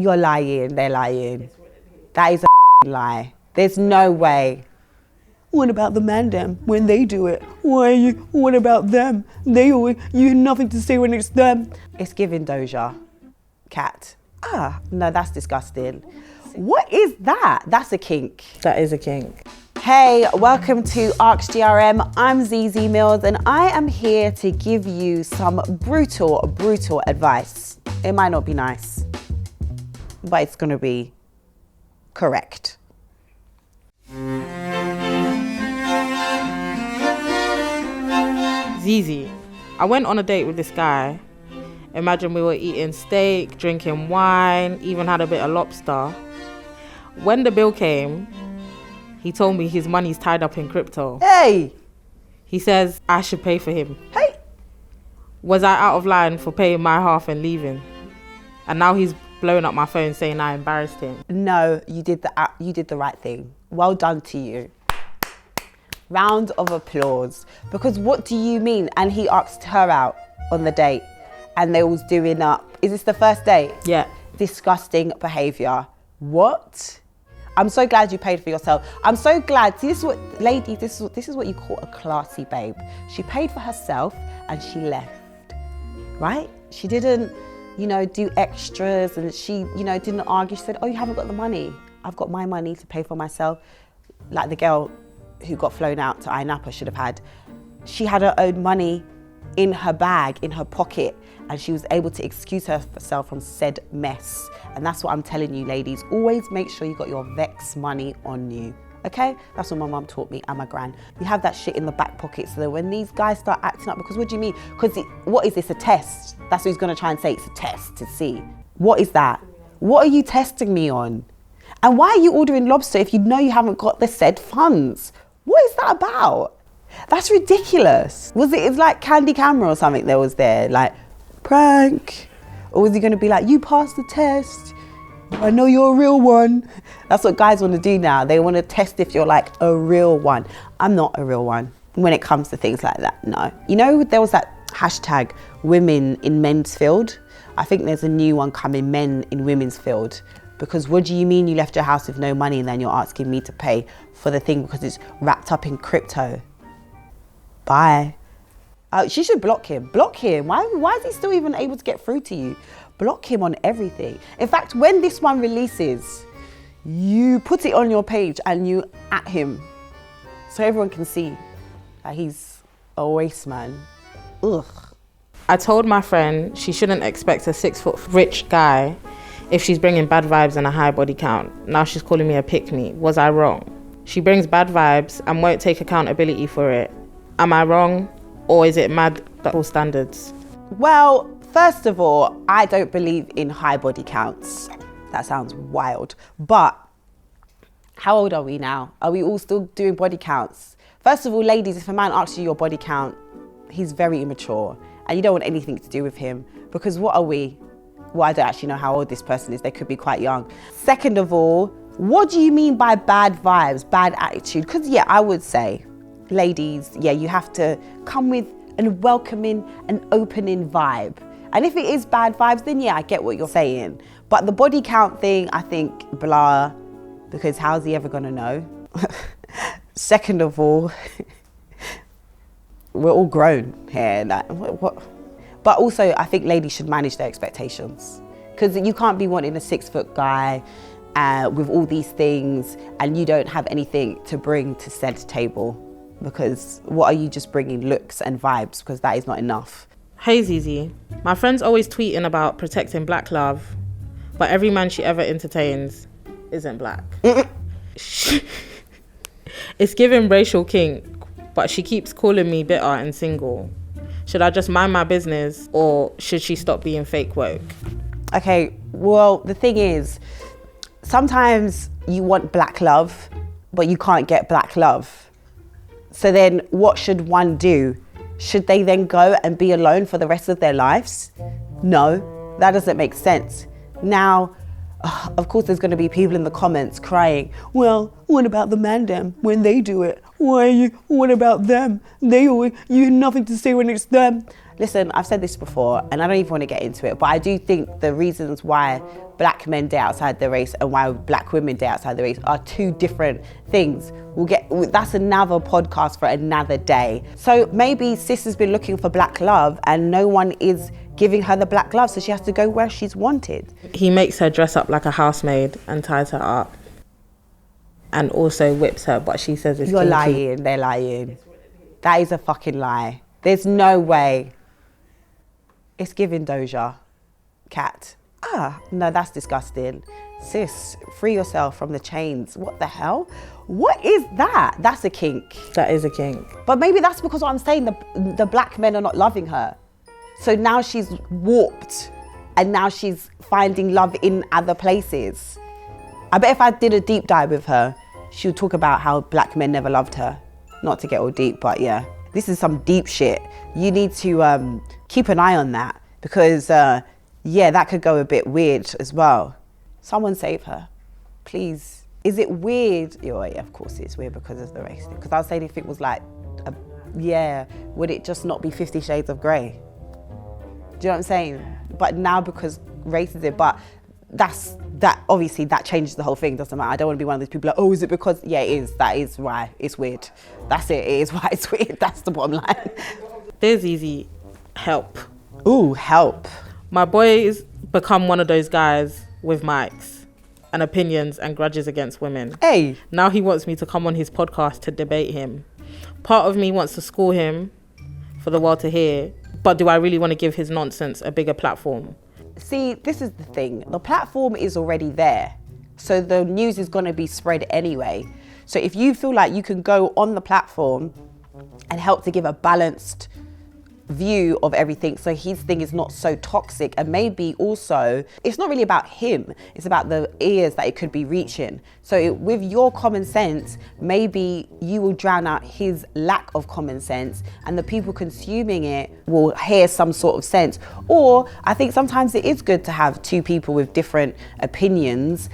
You're lying. They're lying. That is a lie. There's no way. What about the man them when they do it? What about them? You have nothing to say when it's them. It's giving Doja Cat. No, that's disgusting. What is that? That's a kink. That is a kink. Hey, welcome to Arcs GRM. I'm Zeze Millz and I am here to give you some brutal advice. It might not be nice, but it's gonna be correct. Zeze, I went on a date with this guy. Imagine we were eating steak, drinking wine, even had a bit of lobster. When the bill came, he told me his money's tied up in crypto. Hey! He says I should pay for him. Hey! Was I out of line for paying my half and leaving? And now he's blowing up my phone saying I embarrassed him. No, you did the right thing. Well done to you. Round of applause. Because what do you mean? And he asked her out on the date and they was doing up. Is this the first date? Yeah. Disgusting behaviour. What? I'm so glad you paid for yourself. I'm so glad. See, this is what, ladies, this is what you call a classy babe. She paid for herself and she left, right? She didn't, do extras and she, didn't argue. She said, oh, you haven't got the money. I've got my money to pay for myself. Like the girl who got flown out to Napa should have had. She had her own money in her bag, in her pocket, and she was able to excuse herself from said mess. And that's what I'm telling you, ladies. Always make sure you got your Vex money on you, okay? That's what my mum taught me and my gran. You have that shit in the back pocket so that when these guys start acting up, because what do you mean? Because what is this, a test? That's what he's gonna try and say, it's a test to see. What is that? What are you testing me on? And why are you ordering lobster if you know you haven't got the said funds? What is that about? That's ridiculous. It's like Candy Camera or something that was there, like, prank? Or was he gonna be like, you passed the test, I know you're a real one? That's what guys wanna do now. They wanna test if you're like a real one. I'm not a real one when it comes to things like that, no. There was that hashtag, women in men's field. I think there's a new one coming, men in women's field. Because what do you mean you left your house with no money and then you're asking me to pay for the thing because it's wrapped up in crypto? Bye. She should block him. Block him. Why is he still even able to get through to you? Block him on everything. In fact, when this one releases, you put it on your page and you at him so everyone can see that he's a waste man. Ugh. I told my friend she shouldn't expect a 6-foot rich guy if she's bringing bad vibes and a high body count. Now she's calling me a pick-me. Was I wrong? She brings bad vibes and won't take accountability for it. Am I wrong? Or is it mad double standards? Well, first of all, I don't believe in high body counts. That sounds wild. But how old are we now? Are we all still doing body counts? First of all, ladies, if a man asks you your body count, he's very immature and you don't want anything to do with him because what are we? Well, I don't actually know how old this person is. They could be quite young. Second of all, what do you mean by bad vibes, bad attitude? Because yeah, I would say, ladies, yeah, you have to come with a welcoming and opening vibe. And if it is bad vibes, then yeah, I get what you're saying. But the body count thing, I think, blah, because how's he ever gonna know? Second of all, we're all grown here. Like, what? But also, I think ladies should manage their expectations because you can't be wanting a 6-foot guy with all these things and you don't have anything to bring to said table. Because what are you just bringing? Looks and vibes, because that is not enough. Hey Zeze, my friend's always tweeting about protecting black love, but every man she ever entertains isn't black. It's giving racial kink, but she keeps calling me bitter and single. Should I just mind my business or should she stop being fake woke? Okay, well, the thing is, sometimes you want black love, but you can't get black love. So then what should one do? Should they then go and be alone for the rest of their lives? No, that doesn't make sense. Now, of course, there's going to be people in the comments crying, well, what about the man them when they do it? What about them? You have nothing to say when it's them. Listen, I've said this before, and I don't even want to get into it, but I do think the reasons why black men date outside their race and why black women date outside their race are two different things. That's another podcast for another day. So maybe sis has been looking for black love and no one is giving her the black love, so she has to go where she's wanted. He makes her dress up like a housemaid and ties her up, and also whips her, but she says it's You're kinky. lying, they're lying. That is a fucking lie. There's no way. It's giving Doja Cat. No, that's disgusting. Sis, free yourself from the chains. What the hell? What is that? That's a kink. That is a kink. But maybe that's because what I'm saying, the black men are not loving her. So now she's warped and now she's finding love in other places. I bet if I did a deep dive with her, she would talk about how black men never loved her. Not to get all deep, but yeah. This is some deep shit. You need to keep an eye on that because, yeah, that could go a bit weird as well. Someone save her, please. Is it weird? Yeah, of course it's weird because of the race. Because I was saying if it was like, would it just not be 50 Shades of Grey? Do you know what I'm saying? But now because race is it, but obviously that changes the whole thing, doesn't matter. I don't want to be one of those people like, oh, is it because, yeah, it is. That is why it's weird. That's it is why it's weird. That's the bottom line. There's easy help. Ooh, help. My boy's become one of those guys with mics and opinions and grudges against women. Hey. Now he wants me to come on his podcast to debate him. Part of me wants to school him for the world to hear, but do I really want to give his nonsense a bigger platform? See, this is the thing. The platform is already there. So the news is going to be spread anyway. So if you feel like you can go on the platform and help to give a balanced view of everything so his thing is not so toxic, and maybe also it's not really about him, it's about the ears that it could be reaching. So with your common sense, maybe you will drown out his lack of common sense and the people consuming it will hear some sort of sense. Or I think sometimes it is good to have two people with different opinions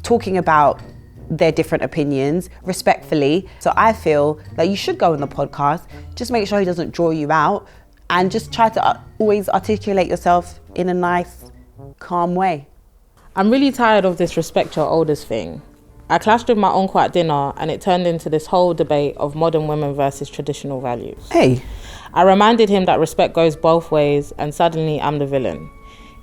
talking about their different opinions respectfully. So I feel that you should go on the podcast, just make sure he doesn't draw you out, and just try to always articulate yourself in a nice, calm way. I'm really tired of this respect your elders thing. I clashed with my uncle at dinner and it turned into this whole debate of modern women versus traditional values. Hey. I reminded him that respect goes both ways and suddenly I'm the villain.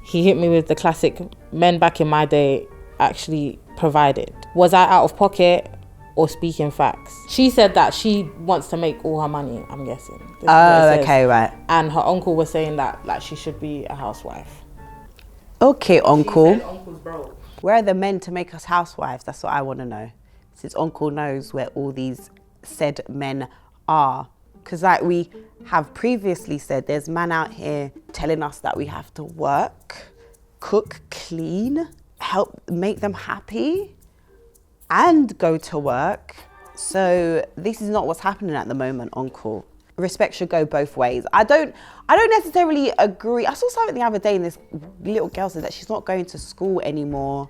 He hit me with the classic, men back in my day actually provided. Was I out of pocket or speaking facts? She said that she wants to make all her money, I'm guessing. Oh, okay, right. And her uncle was saying that like she should be a housewife. Okay, uncle. She said uncle's broke. Where are the men to make us housewives? That's what I want to know. Since uncle knows where all these said men are. Because like we have previously said, there's men out here telling us that we have to work, cook, clean, help make them happy, and go to work. So this is not what's happening at the moment, uncle. Respect should go both ways. I don't necessarily agree. I saw something the other day and this little girl said that she's not going to school anymore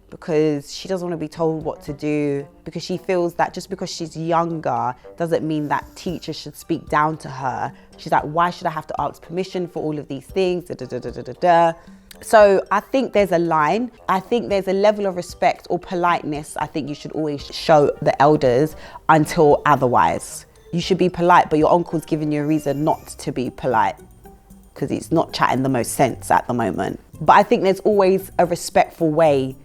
because she doesn't want to be told what to do, because she feels that just because she's younger doesn't mean that teachers should speak down to her. She's like, why should I have to ask permission for all of these things? Da, da, da, da, da, da. So I think there's a line. I think there's a level of respect or politeness I think you should always show the elders until otherwise. You should be polite, but your uncle's giving you a reason not to be polite because it's not chatting the most sense at the moment. But I think there's always a respectful way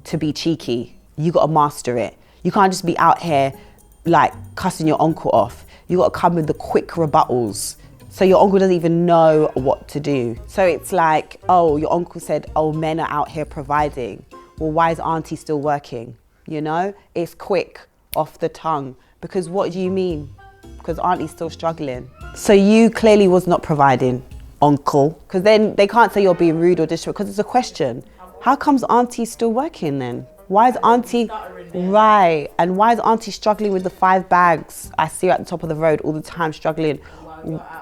to be cheeky. You got to master it. You can't just be out here like cussing your uncle off. You got to come with the quick rebuttals. So your uncle doesn't even know what to do. So it's like, oh, your uncle said, oh, men are out here providing. Well, why is auntie still working? You know, it's quick off the tongue. Because what do you mean? Because auntie's still struggling. So you clearly was not providing, uncle. Because then they can't say you're being rude or disrespectful, because it's a question. How comes auntie still working then? Why is auntie, right, and why is auntie struggling with the 5 bags? I see her at the top of the road all the time struggling.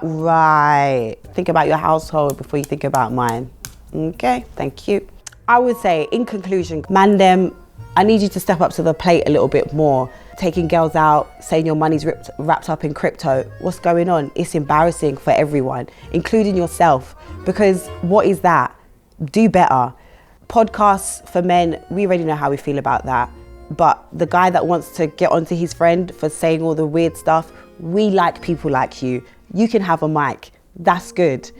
Right. Think about your household before you think about mine. Okay, thank you. I would say, in conclusion, man them, I need you to step up to the plate a little bit more. taking girls out, saying your money's wrapped up in crypto. What's going on? It's embarrassing for everyone, including yourself, because what is that? Do better. Podcasts for men, we already know how we feel about that. But the guy that wants to get onto his friend for saying all the weird stuff, we like people like you. You can have a mic. That's good.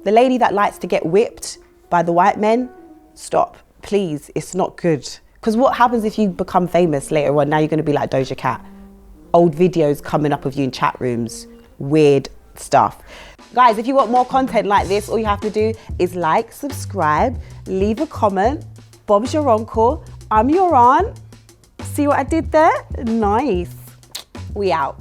The lady that likes to get whipped by the white men, stop, please. It's not good. Because what happens if you become famous later on? Now you're going to be like Doja Cat. Old videos coming up of you in chat rooms. Weird stuff. Guys, if you want more content like this, all you have to do is like, subscribe, leave a comment. Bob's your uncle. I'm your aunt. See what I did there? Nice. We out.